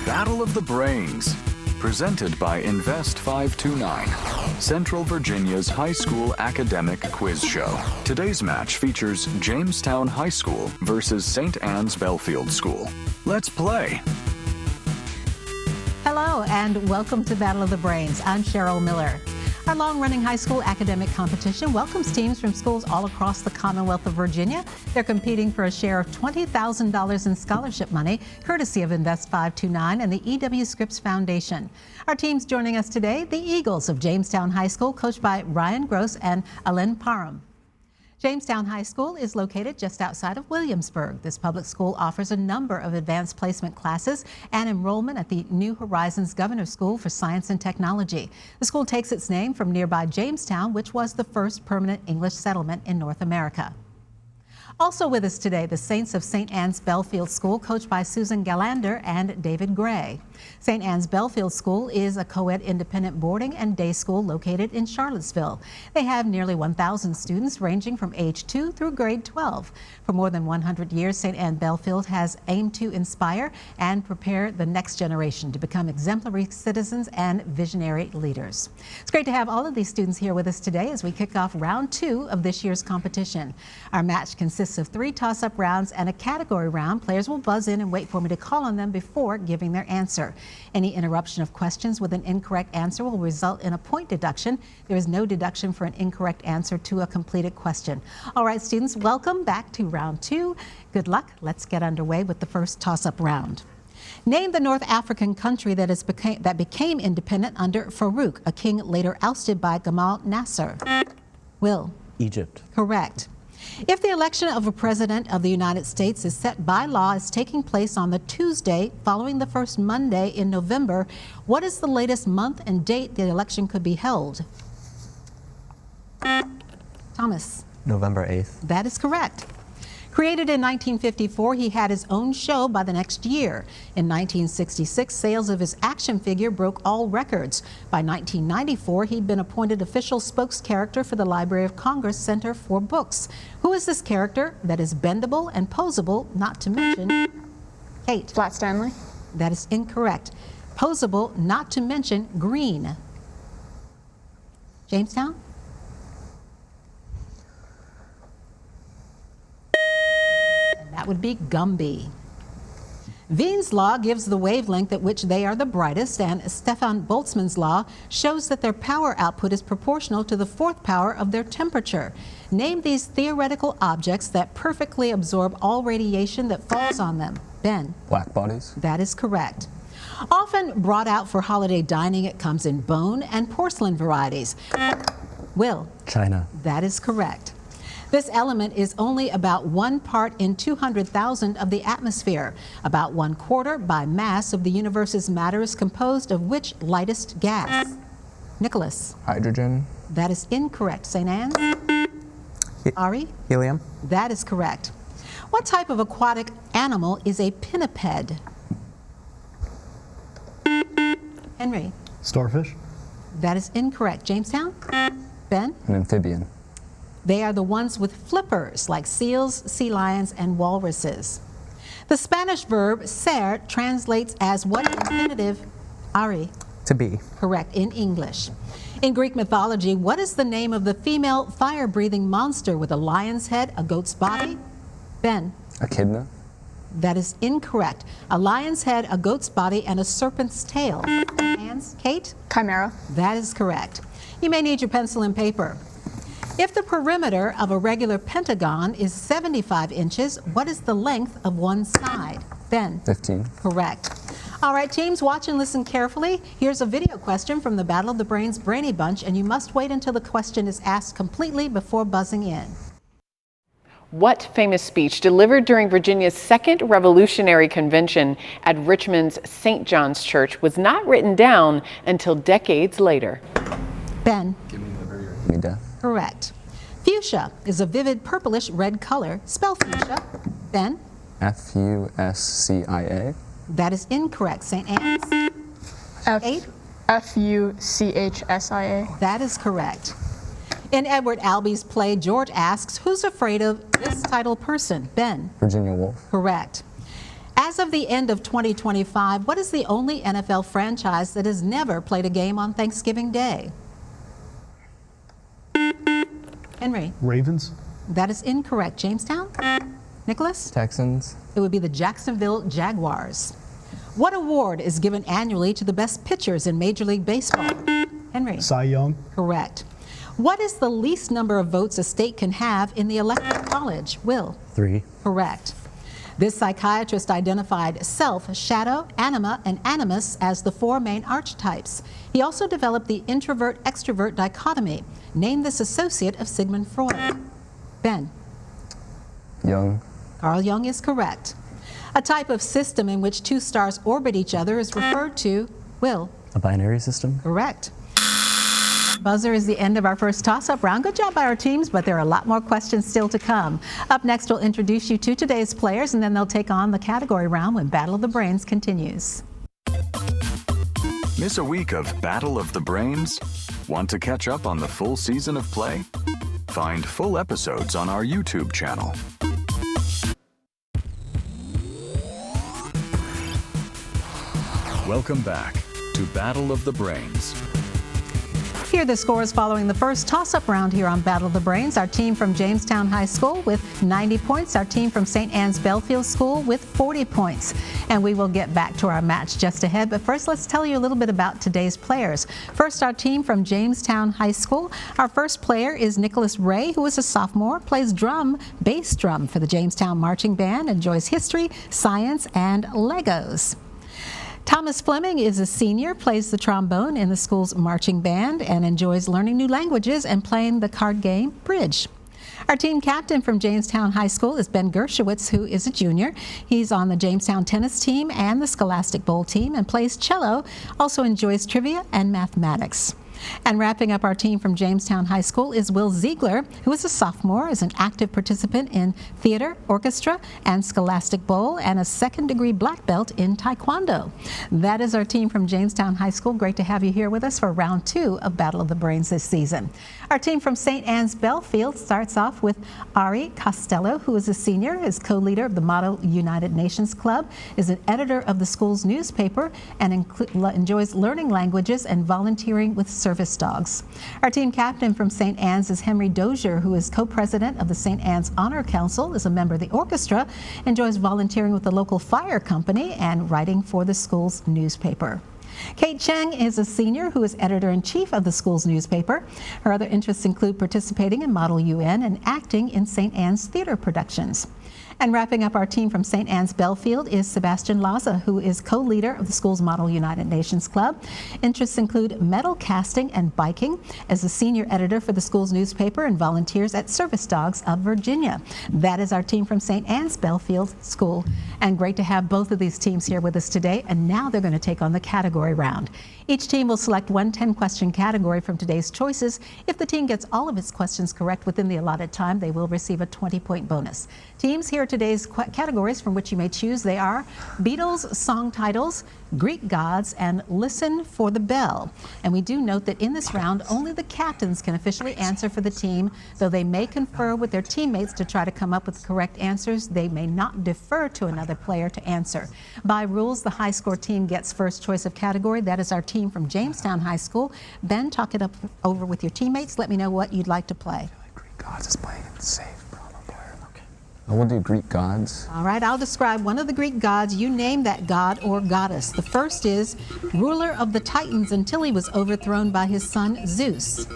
Battle of the Brains, presented by Invest 529, Central Virginia's high school academic quiz show. Today's match features Jamestown High School versus St. Anne's Belfield School. Let's play. Hello and welcome to Battle of the Brains. I'm Cheryl Miller. Our long-running high school academic competition welcomes teams from schools all across the Commonwealth of Virginia. They're competing for a share of $20,000 in scholarship money, courtesy of Invest 529 and the E.W. Scripps Foundation. Our teams joining us today, the Eagles of Jamestown High School, coached by Ryan Gross and Alen Parham. Jamestown High School is located just outside of Williamsburg. This public school offers a number of advanced placement classes and enrollment at the New Horizons Governor's School for Science and Technology. The school takes its name from nearby Jamestown, which was the first permanent English settlement in North America. Also with us today, the Saints of St. Anne's Belfield School, coached by Susan Gallander and David Gray. St. Anne's Belfield School is a co-ed independent boarding and day school located in Charlottesville. They have nearly 1,000 students ranging from age 2 through grade 12. For more than 100 years, St. Anne Belfield has aimed to inspire and prepare the next generation to become exemplary citizens and visionary leaders. It's great to have all of these students here with us today as we kick off round 2 of this year's competition. Our match consists of 3 toss-up rounds and a category round. Players will buzz in and wait for me to call on them before giving their answer. Any interruption of questions with an incorrect answer will result in a point deduction. There is no deduction for an incorrect answer to a completed question. All right, students, welcome back to round 2. Good luck. Let's get underway with the first toss-up round. Name the North African country that became independent under Farouk, a king later ousted by Gamal Nasser. Will? Egypt. Correct. If the election of a president of the United States is set by law as taking place on the Tuesday following the first Monday in November, what is the latest month and date the election could be held? Thomas? November 8th. That is correct. Created in 1954, he had his own show by the next year. In 1966, sales of his action figure broke all records. By 1994, he'd been appointed official spokes-character for the Library of Congress Center for Books. Who is this character that is bendable and posable, not to mention... Kate? Flat Stanley. That is incorrect. Posable, not to mention green. Jamestown? That would be Gumby. Wien's law gives the wavelength at which they are the brightest, and Stefan Boltzmann's law shows that their power output is proportional to the 4th power of their temperature. Name these theoretical objects that perfectly absorb all radiation that falls on them. Ben? Black bodies. That is correct. Often brought out for holiday dining, it comes in bone and porcelain varieties. Will? China. That is correct. This element is only about 1 part in 200,000 of the atmosphere. About 1/4 by mass of the universe's matter is composed of which lightest gas? Nicholas? Hydrogen. That is incorrect. St. Anne's? Ari? Helium. That is correct. What type of aquatic animal is a pinniped? Henry? Starfish. That is incorrect. Jamestown? Ben? An amphibian. They are the ones with flippers, like seals, sea lions, and walruses. The Spanish verb ser translates as what infinitive? Ari? To be. Correct, in English. In Greek mythology, what is the name of the female fire-breathing monster with a lion's head, a goat's body? Ben? Echidna. That is incorrect. A lion's head, a goat's body, and a serpent's tail. Hands? Kate? Chimera. That is correct. You may need your pencil and paper. If the perimeter of a regular pentagon is 75 inches, what is the length of one side? Ben? 15. Correct. All right, teams, watch and listen carefully. Here's a video question from the Battle of the Brains Brainy Bunch, and you must wait until the question is asked completely before buzzing in. What famous speech delivered during Virginia's second Revolutionary Convention at Richmond's St. John's Church was not written down until decades later? Ben? Give me death. Correct. Fuchsia is a vivid purplish red color. Spell fuchsia. Ben? F-U-S-C-I-A. That is incorrect. St. Anne's? F-U-C-H-S-I-A. That is correct. In Edward Albee's play, George asks, who's afraid of this title person? Ben? Virginia Woolf. Correct. As of the end of 2025, what is the only NFL franchise that has never played a game on Thanksgiving Day? Henry. Ravens. That is incorrect. Jamestown? Nicholas? Texans. It would be the Jacksonville Jaguars. What award is given annually to the best pitchers in Major League Baseball? Henry? Cy Young. Correct. What is the least number of votes a state can have in the electoral college? Will? 3. Correct. This psychiatrist identified self, shadow, anima, and animus as the 4 main archetypes. He also developed the introvert-extrovert dichotomy. Name this associate of Sigmund Freud. Ben. Young. Carl Jung is correct. A type of system in which 2 stars orbit each other is referred to, Will. A binary system. Correct. Buzzer is the end of our first toss-up round. Good job by our teams, but there are a lot more questions still to come. Up next, we'll introduce you to today's players, and then they'll take on the category round when Battle of the Brains continues. Miss a week of Battle of the Brains? Want to catch up on the full season of play? Find full episodes on our YouTube channel. Welcome back to Battle of the Brains. Here are the scores following the first toss-up round here on Battle of the Brains. Our team from Jamestown High School with 90 points. Our team from St. Anne's Belfield School with 40 points. And we will get back to our match just ahead. But first, let's tell you a little bit about today's players. First, our team from Jamestown High School. Our first player is Nicholas Ray, who is a sophomore, plays bass drum for the Jamestown Marching Band, enjoys history, science, and Legos. Thomas Fleming is a senior, plays the trombone in the school's marching band, and enjoys learning new languages and playing the card game Bridge. Our team captain from Jamestown High School is Ben Gershowitz, who is a junior. He's on the Jamestown tennis team and the Scholastic Bowl team and plays cello, also enjoys trivia and mathematics. And wrapping up our team from Jamestown High School is Will Ziegler, who is a sophomore, is an active participant in theater, orchestra, and Scholastic Bowl, and a second-degree black belt in Taekwondo. That is our team from Jamestown High School. Great to have you here with us for round 2 of Battle of the Brains this season. Our team from St. Anne's Belfield starts off with Ari Costello, who is a senior, is co-leader of the Model United Nations Club, is an editor of the school's newspaper, and enjoys learning languages and volunteering with service dogs. Our team captain from St. Anne's is Henry Dozier, who is co-president of the St. Anne's Honor Council, is a member of the orchestra, enjoys volunteering with the local fire company, and writing for the school's newspaper. Kate Cheng is a senior who is editor-in-chief of the school's newspaper. Her other interests include participating in Model UN and acting in St. Anne's theater productions. And wrapping up our team from St. Anne's Belfield is Sebastian Laza, who is co-leader of the school's Model United Nations Club. Interests include metal casting and biking, as a senior editor for the school's newspaper, and volunteers at Service Dogs of Virginia. That is our team from St. Anne's Belfield School. And great to have both of these teams here with us today. And now they're going to take on the category round. Each team will select one 10-question category from today's choices. If the team gets all of its questions correct within the allotted time, they will receive a 20-point bonus. Teams, here are today's categories from which you may choose. They are Beatles song titles, Greek gods, and Listen for the Bell. And we do note that in this round, only the captains can officially answer for the team, though they may confer with their teammates to try to come up with correct answers. They may not defer to another player to answer. By rules, the high score team gets first choice of category. That is our team from Jamestown High School. Ben, talk it over with your teammates. Let me know what you'd like to play. Greek gods is playing it safe. We'll do Greek gods. All right, I'll describe one of the Greek gods. You name that god or goddess. The first is ruler of the Titans until he was overthrown by his son Zeus.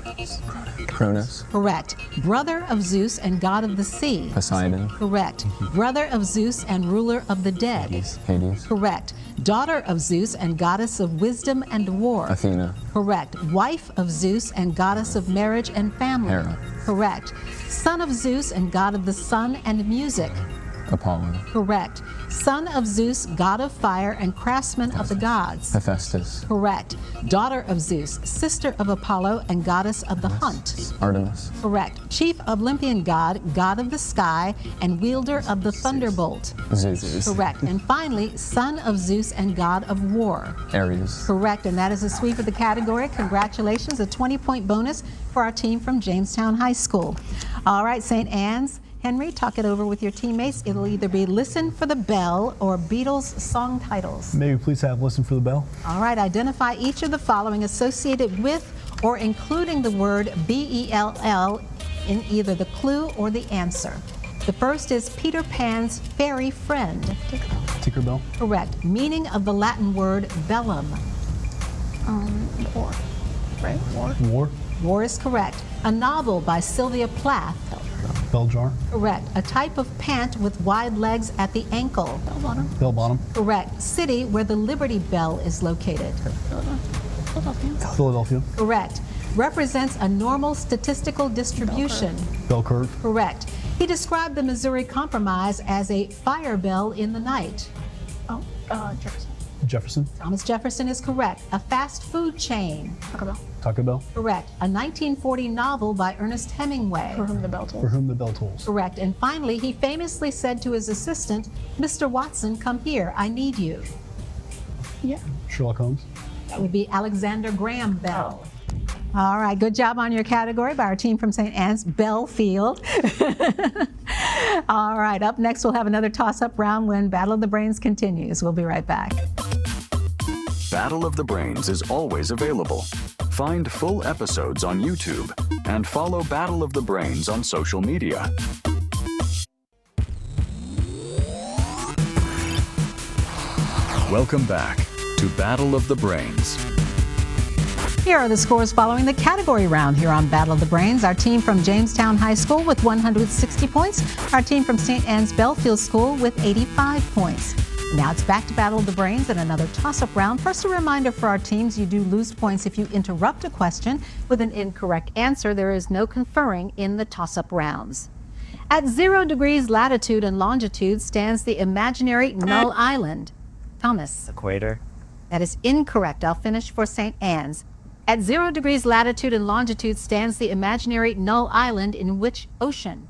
Cronus. Correct. Brother of Zeus and god of the sea. Poseidon. Correct. Brother of Zeus and ruler of the dead. Hades. Correct. Daughter of Zeus and goddess of wisdom and war. Athena. Correct. Wife of Zeus and goddess of marriage and family. Hera. Correct. Son of Zeus and god of the sun and music. Apollo. Correct. Son of Zeus, god of fire and craftsman of the gods. Hephaestus. Correct. Daughter of Zeus, sister of Apollo and goddess of the hunt. Artemis. Correct. Chief Olympian god, god of the sky, and wielder of the thunderbolt. Zeus. Correct. And finally, son of Zeus and god of war. Ares. Correct. And that is a sweep of the category. Congratulations, a 20-point bonus for our team from Jamestown High School. All right, St. Anne's, Henry, talk it over with your teammates. It'll either be Listen for the Bell or Beatles song titles. May we please have Listen for the Bell? All right, identify each of the following associated with or including the word B-E-L-L in either the clue or the answer. The first is Peter Pan's fairy friend. Tinkerbell. Correct. Meaning of the Latin word bellum. War. Right? War. War. War is correct. A novel by Sylvia Plath. Bell jar. Correct. A type of pant with wide legs at the ankle. Bell bottom. Bell bottom. Correct. City where the Liberty Bell is located. Philadelphia. Philadelphia. Correct. Represents a normal statistical distribution. Bell curve. Correct. He described the Missouri Compromise as a fire bell in the night. Oh, Jefferson. Jefferson. Thomas Jefferson is correct. A fast food chain. Taco Bell. Taco Bell. Correct. A 1940 novel by Ernest Hemingway. For Whom the Bell Tolls. For Whom the Bell Tolls. Correct. And finally, he famously said to his assistant, Mr. Watson, come here, I need you. Yeah. Sherlock Holmes. That would be Alexander Graham Bell. All right, good job on your category by our team from St. Anne's Belfield. All right, up next we'll have another toss-up round when Battle of the Brains continues. We'll be right back. Battle of the Brains is always available. Find full episodes on YouTube and follow Battle of the Brains on social media. Welcome back to Battle of the Brains. Here are the scores following the category round here on Battle of the Brains. Our team from Jamestown High School with 160 points. Our team from St. Anne's Belfield School with 85 points. Now it's back to Battle of the Brains and another toss-up round. First, a reminder for our teams, you do lose points if you interrupt a question with an incorrect answer. There is no conferring in the toss-up rounds. At 0 degrees latitude and longitude stands the imaginary Null Island. Thomas. Equator. That is incorrect. I'll finish for St. Anne's. At 0 degrees latitude and longitude stands the imaginary Null Island in which ocean?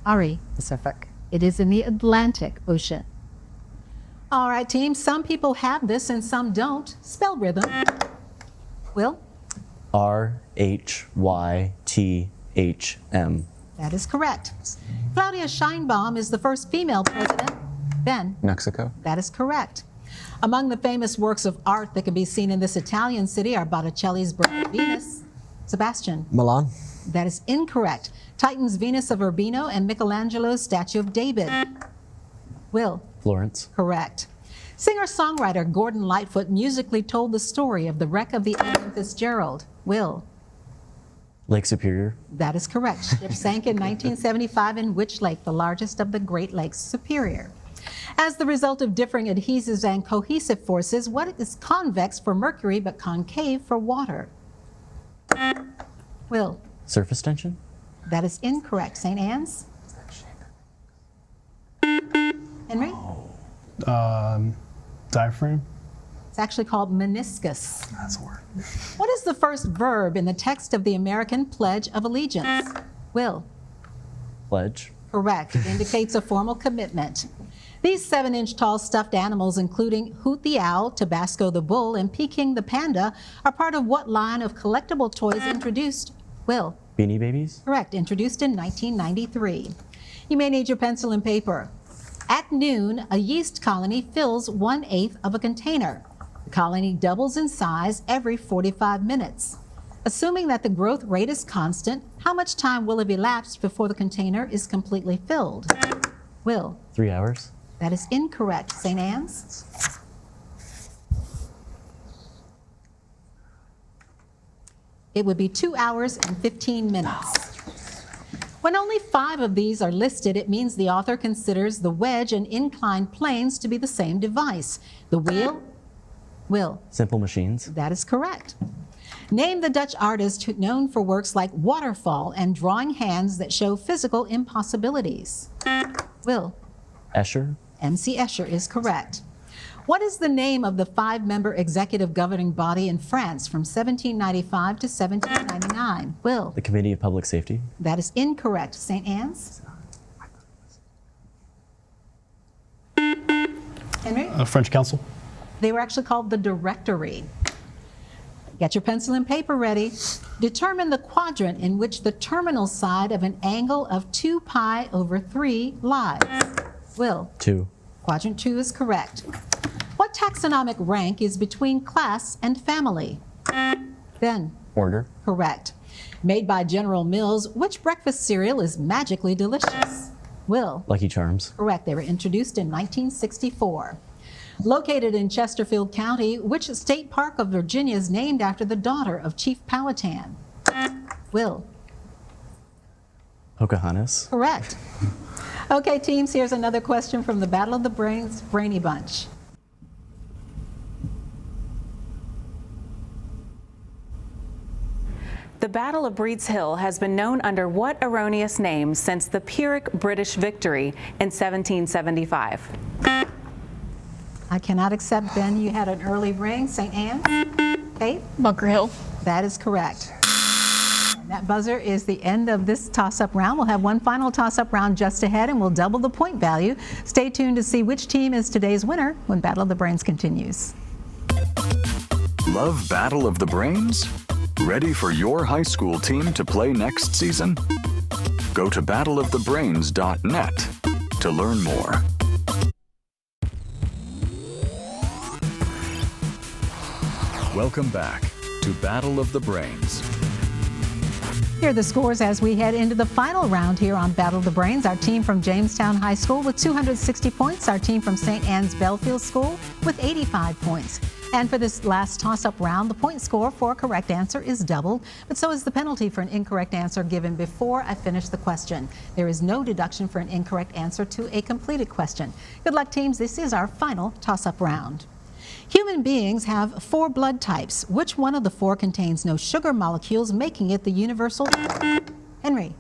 Ari. Pacific. It is in the Atlantic Ocean. All right, team. Some people have this and some don't. Spell rhythm. Will? R-H-Y-T-H-M. That is correct. Claudia Sheinbaum is the first female president. Ben? Mexico. That is correct. Among the famous works of art that can be seen in this Italian city are Botticelli's Birth of Venus. Sebastian? Milan. That is incorrect. Titan's Venus of Urbino and Michelangelo's Statue of David. Will? Florence. Correct. Singer-songwriter Gordon Lightfoot musically told the story of the wreck of the M. Fitzgerald. Will? Lake Superior. That is correct. Ship sank in 1975 in which lake? The largest of the Great Lakes, Superior. As the result of differing adhesives and cohesive forces, what is convex for mercury but concave for water? Will? Surface tension. That is incorrect. St. Anne's? Henry? Diaphragm. It's actually called meniscus. That's a word. What is the first verb in the text of the American Pledge of Allegiance? Will? Pledge. Correct. It indicates a formal commitment. These 7-inch tall stuffed animals, including Hoot the Owl, Tabasco the Bull, and Peking the Panda, are part of what line of collectible toys introduced? Will? Beanie Babies. Correct. Introduced in 1993. You may need your pencil and paper. At noon, a yeast colony fills 1/8 of a container. The colony doubles in size every 45 minutes. Assuming that the growth rate is constant, how much time will have elapsed before the container is completely filled? Will? 3 hours. That is incorrect. St. Anne's? It would be 2 hours and 15 minutes. When only 5 of these are listed, it means the author considers the wedge and inclined planes to be the same device. The wheel? Will? Simple Machines. That is correct. Name the Dutch artist known for works like Waterfall and drawing hands that show physical impossibilities. Will? Escher. M.C. Escher is correct. What is the name of the 5-member executive governing body in France from 1795 to 1799? Will? The Committee of Public Safety. That is incorrect. St. Anne's? Henry? French Council. They were actually called the Directory. Get your pencil and paper ready. Determine the quadrant in which the terminal side of an angle of 2 pi over 3 lies. Will? 2. Quadrant 2 is correct. What taxonomic rank is between class and family? Ben? Order. Correct. Made by General Mills, which breakfast cereal is magically delicious? Will? Lucky Charms. Correct. They were introduced in 1964. Located in Chesterfield County, which state park of Virginia is named after the daughter of Chief Powhatan? Will? Pocahontas. Correct. Okay, teams, here's another question from the Battle of the Brains Brainy Bunch. The Battle of Breed's Hill has been known under what erroneous name since the Pyrrhic British victory in 1775? I cannot accept, Ben, you had an early ring. St. Anne's? Kate? Bunker Hill. That is correct. And that buzzer is the end of this toss-up round. We'll have one final toss-up round just ahead, and we'll double the point value. Stay tuned to see which team is today's winner when Battle of the Brains continues. Love Battle of the Brains? Ready for your high school team to play next season? Go to battleofthebrains.net to learn more. Welcome back to Battle of the Brains. Here are the scores as we head into the final round here on Battle of the Brains. Our team from Jamestown High School with 260 points. Our team from St. Anne's Belfield School with 85 points. And for this last toss-up round, the point score for a correct answer is doubled, but so is the penalty for an incorrect answer given before I finish the question. There is no deduction for an incorrect answer to a completed question. Good luck, teams. This is our final toss-up round. Human beings have 4 blood types. Which one of the 4 contains no sugar molecules, making it the universal? Henry?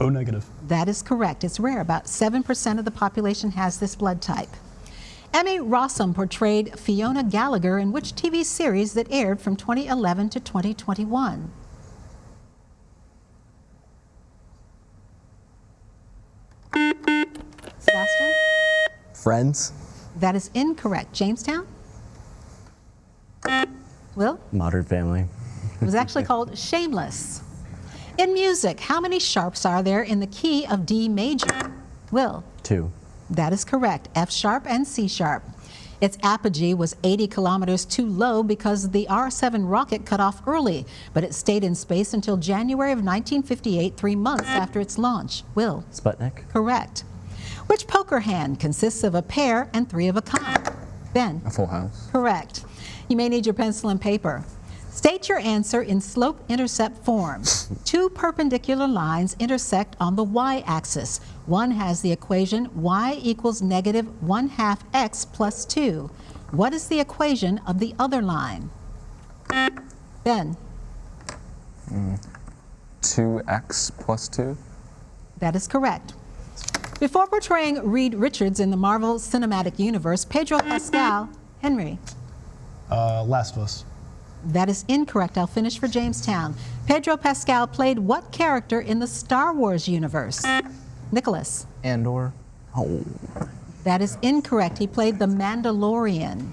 O negative. That is correct. It's rare. About 7% of the population has this blood type. Emmy Rossum portrayed Fiona Gallagher in which TV series that aired from 2011 to 2021? Sebastian? Friends. That is incorrect. Jamestown? Will? Modern Family. It was actually called Shameless. In music, how many sharps are there in the key of D major? Will? 2. That is correct. F sharp and C sharp. Its apogee was 80 kilometers too low because the R-7 rocket cut off early, but it stayed in space until January of 1958, 3 months after its launch. Will? Sputnik. Correct. Which poker hand consists of a pair and 3 of a kind? Ben? A full house. Correct. You may need your pencil and paper. State your answer in slope-intercept form. 2 perpendicular lines intersect on the y-axis. One has the equation y equals negative 1/2 x plus 2. What is the equation of the other line? Ben? 2x plus 2. That is correct. Before portraying Reed Richards in the Marvel Cinematic Universe, Pedro Pascal, Henry? Last of Us. That is incorrect. I'll finish for Jamestown. Pedro Pascal played what character in the Star Wars universe? Nicholas? Andor. Oh. That is incorrect. He played the Mandalorian.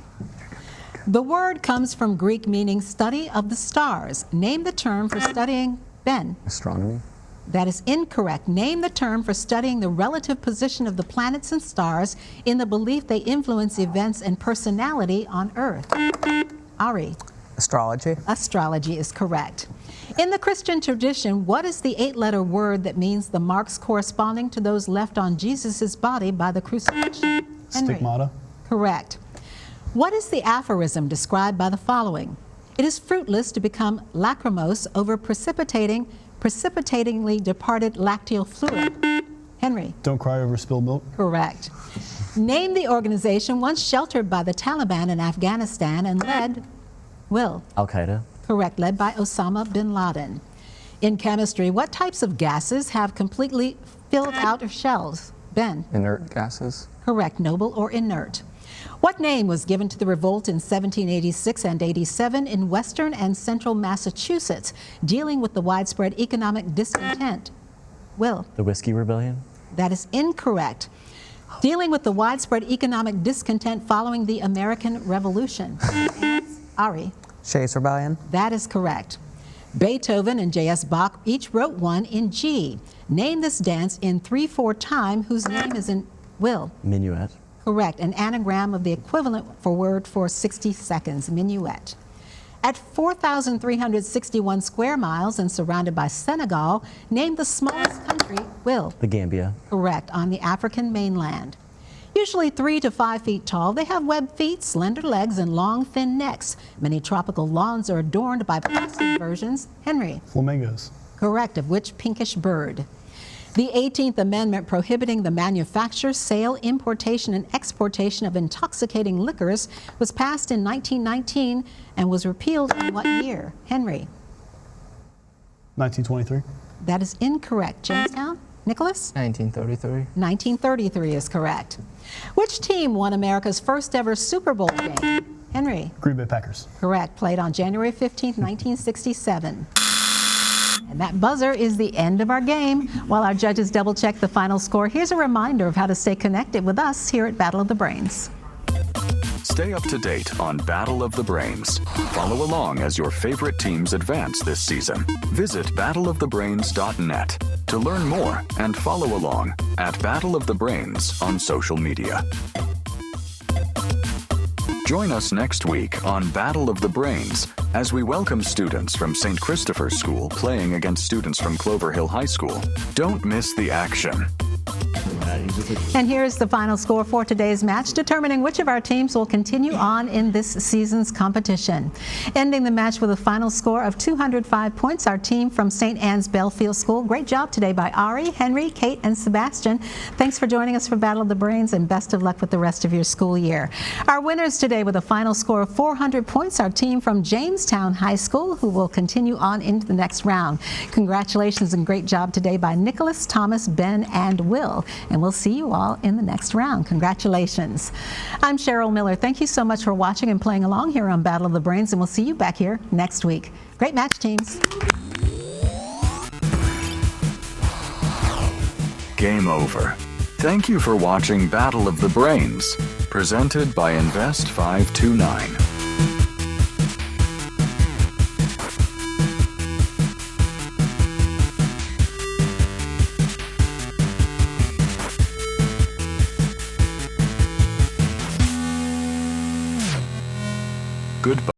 The word comes from Greek meaning study of the stars. Name the term for studying, Ben? Astronomy. That is incorrect. Name the term for studying the relative position of the planets and stars in the belief they influence events and personality on Earth. Ari? Astrology. Astrology is correct. In the Christian tradition, what is the 8-letter word that means the marks corresponding to those left on Jesus' body by the crucifixion? Henry? Stigmata. Correct. What is the aphorism described by the following? It is fruitless to become lachrymose over precipitatingly departed lacteal fluid. Henry? Don't cry over spilled milk. Correct. Name the organization once sheltered by the Taliban in Afghanistan and led, Will? Al-Qaeda. Correct, led by Osama bin Laden. In chemistry, what types of gases have completely filled out shells? Ben? Inert gases. Correct, noble or inert. What name was given to the revolt in 1786 and 87 in western and central Massachusetts, dealing with the widespread economic discontent? Will? The Whiskey Rebellion. That is incorrect. Dealing with the widespread economic discontent following the American Revolution. Ari? Shays Rebellion. That is correct. Beethoven and J.S. Bach each wrote one in G. Name this dance in 3/4 time whose name is in Will. Minuet. Correct. An anagram of the equivalent for word for 60 seconds, minuet. At 4,361 square miles and surrounded by Senegal, name the smallest country, Will. The Gambia. Correct. On the African mainland. Usually 3 to 5 feet tall, they have webbed feet, slender legs, and long, thin necks. Many tropical lawns are adorned by plastic versions. Henry. Flamingos. Correct. Of which pinkish bird? The 18th Amendment prohibiting the manufacture, sale, importation, and exportation of intoxicating liquors was passed in 1919 and was repealed in what year? Henry. 1923. That is incorrect. Jamestown? Nicholas? 1933. 1933 is correct. Which team won America's first ever Super Bowl game? Henry. Green Bay Packers. Correct. Played on January 15th, 1967. And that buzzer is the end of our game. While our judges double check the final score, here's a reminder of how to stay connected with us here at Battle of the Brains. Stay up to date on Battle of the Brains. Follow along as your favorite teams advance this season. Visit battleofthebrains.net to learn more and follow along at Battle of the Brains on social media. Join us next week on Battle of the Brains as we welcome students from St. Christopher's School playing against students from Clover Hill High School. Don't miss the action. And here's the final score for today's match, determining which of our teams will continue on in this season's competition. Ending the match with a final score of 205 points, our team from St. Anne's Belfield School. Great job today by Ari, Henry, Kate, and Sebastian. Thanks for joining us for Battle of the Brains, and best of luck with the rest of your school year. Our winners today with a final score of 400 points, our team from Jamestown High School, who will continue on into the next round. Congratulations and great job today by Nicholas, Thomas, Ben, and Will. And we'll see you all in the next round. Congratulations. I'm Cheryl Miller. Thank you so much for watching and playing along here on Battle of the Brains, and we'll see you back here next week. Great match, teams. Game over. Thank you for watching Battle of the Brains, presented by Invest 529. Goodbye.